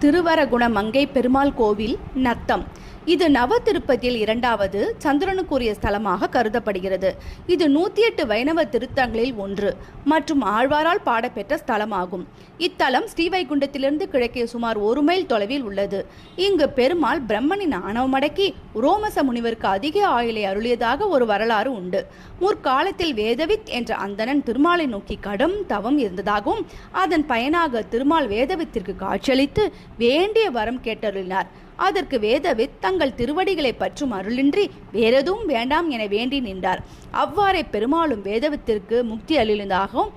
திருவரகுண மங்கை பெருமாள் கோவில் நத்தம். இது நவ திருப்பதியில் இரண்டாவது சந்திரனுக்குரிய ஸ்தலமாக கருதப்படுகிறது. இது 108 வைணவ திருத்தங்களில் ஒன்று மற்றும் ஆழ்வாரால் பாடப்பெற்ற ஸ்தலமாகும். இத்தலம் ஸ்ரீவைகுண்டத்திலிருந்து கிழக்கே சுமார் 1 மைல் தொலைவில் உள்ளது. இங்கு பெருமாள் பிரம்மனின் ஆணவமடக்கி உரோமச முனிவருக்கு அதிக ஆயுளை அருளியதாக ஒரு வரலாறு உண்டு. முற்காலத்தில் வேதவித் என்ற அந்தணன் திருமாலை நோக்கி கடும் தவம் இருந்ததாகவும் அதன் பயனாக திருமால் வேதவித்திற்கு காட்சியளித்து வேண்டிய வரம் கேட்டருளினார். அதற்கு வேதவித் தங்கள் திருவடிகளை பற்றும் அருளின்றி வேறெதுவும் வேண்டாம் என வேண்டி நின்றார். அவ்வாறே பெருமாளும் வேதவித்திற்கு முக்தி அளித்ததாகவும்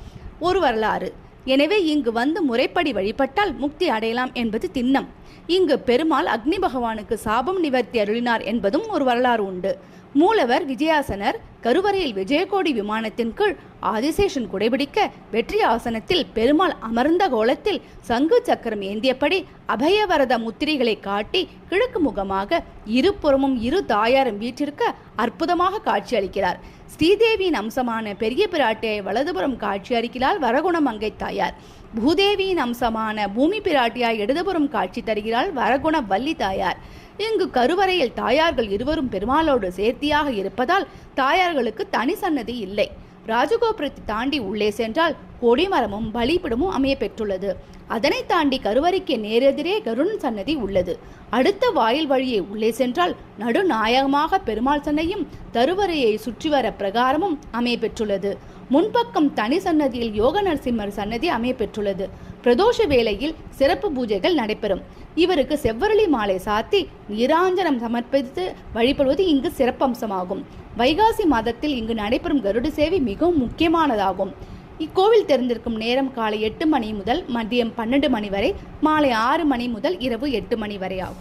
ஒரு வரலாறு. எனவே இங்கு வந்து முறைப்படி வழிபட்டால் முக்தி அடையலாம் என்பது திண்ணம். இங்கு பெருமாள் அக்னி பகவானுக்கு சாபம் நிவர்த்தி அருளினார் என்பதும் ஒரு வரலாறு உண்டு. மூலவர் விஜயாசனர் கருவறையில் விஜயகோடி விமானத்தின் கீழ் ஆதிசேஷன் குடைபிடிக்க வெற்றி ஆசனத்தில் பெருமாள் அமர்ந்த கோலத்தில் சங்கு சக்கரம் ஏந்தியபடி அபயவரத முத்திரைகளை காட்டி கிழக்கு முகமாக இருபுறமும் இரு தாயாரும் வீற்றிருக்க அற்புதமாக காட்சியளிக்கிறார். ஸ்ரீதேவியின் அம்சமான பெரிய பிராட்டியை வலதுபுறம் காட்சியளிக்கிறாள் வரகுணமங்கை தாயார். பூதேவியின் அம்சமான பூமி பிராட்டியாய் இடதுபுறம் காட்சி தருகிறாள் வரகுண வள்ளி தாயார். இங்கு கருவறையில் தாயார்கள் இருவரும் பெருமாளோடு சேர்த்தியாக இருப்பதால் தாயார்களுக்கு தனி சன்னதி இல்லை. ராஜகோபுரத்தை தாண்டி உள்ளே சென்றால் கொடிமரமும் பலிபிடமும் அமைய பெற்றுள்ளது. அதனை தாண்டி கருவறைக்கு நேரெதிரே கருடன் சன்னதி உள்ளது. அடுத்த வாயில் வழியே உள்ளே சென்றால் நடுநாயகமாக பெருமாள் சன்னையும் கருவறையை சுற்றி வர பிரகாரமும் அமைய பெற்றுள்ளது. முன்பக்கம் தனி சன்னதியில் யோக நரசிம்மர் சன்னதி அமைய பெற்றுள்ளது. பிரதோஷ வேளையில் சிறப்பு பூஜைகள் நடைபெறும். இவருக்கு செவ்வரளி மாலை சாத்தி நீராஞ்சனம் சமர்ப்பித்து வழிபடுவது இங்கு சிறப்பம்சமாகும். வைகாசி மாதத்தில் இங்கு நடைபெறும் கருட சேவை மிகவும் முக்கியமானதாகும். இக்கோவில் திறந்திருக்கும் நேரம் காலை 8 மணி முதல் மதியம் 12 மணி வரை, மாலை 6 மணி முதல் இரவு 8 மணி வரை ஆகும்.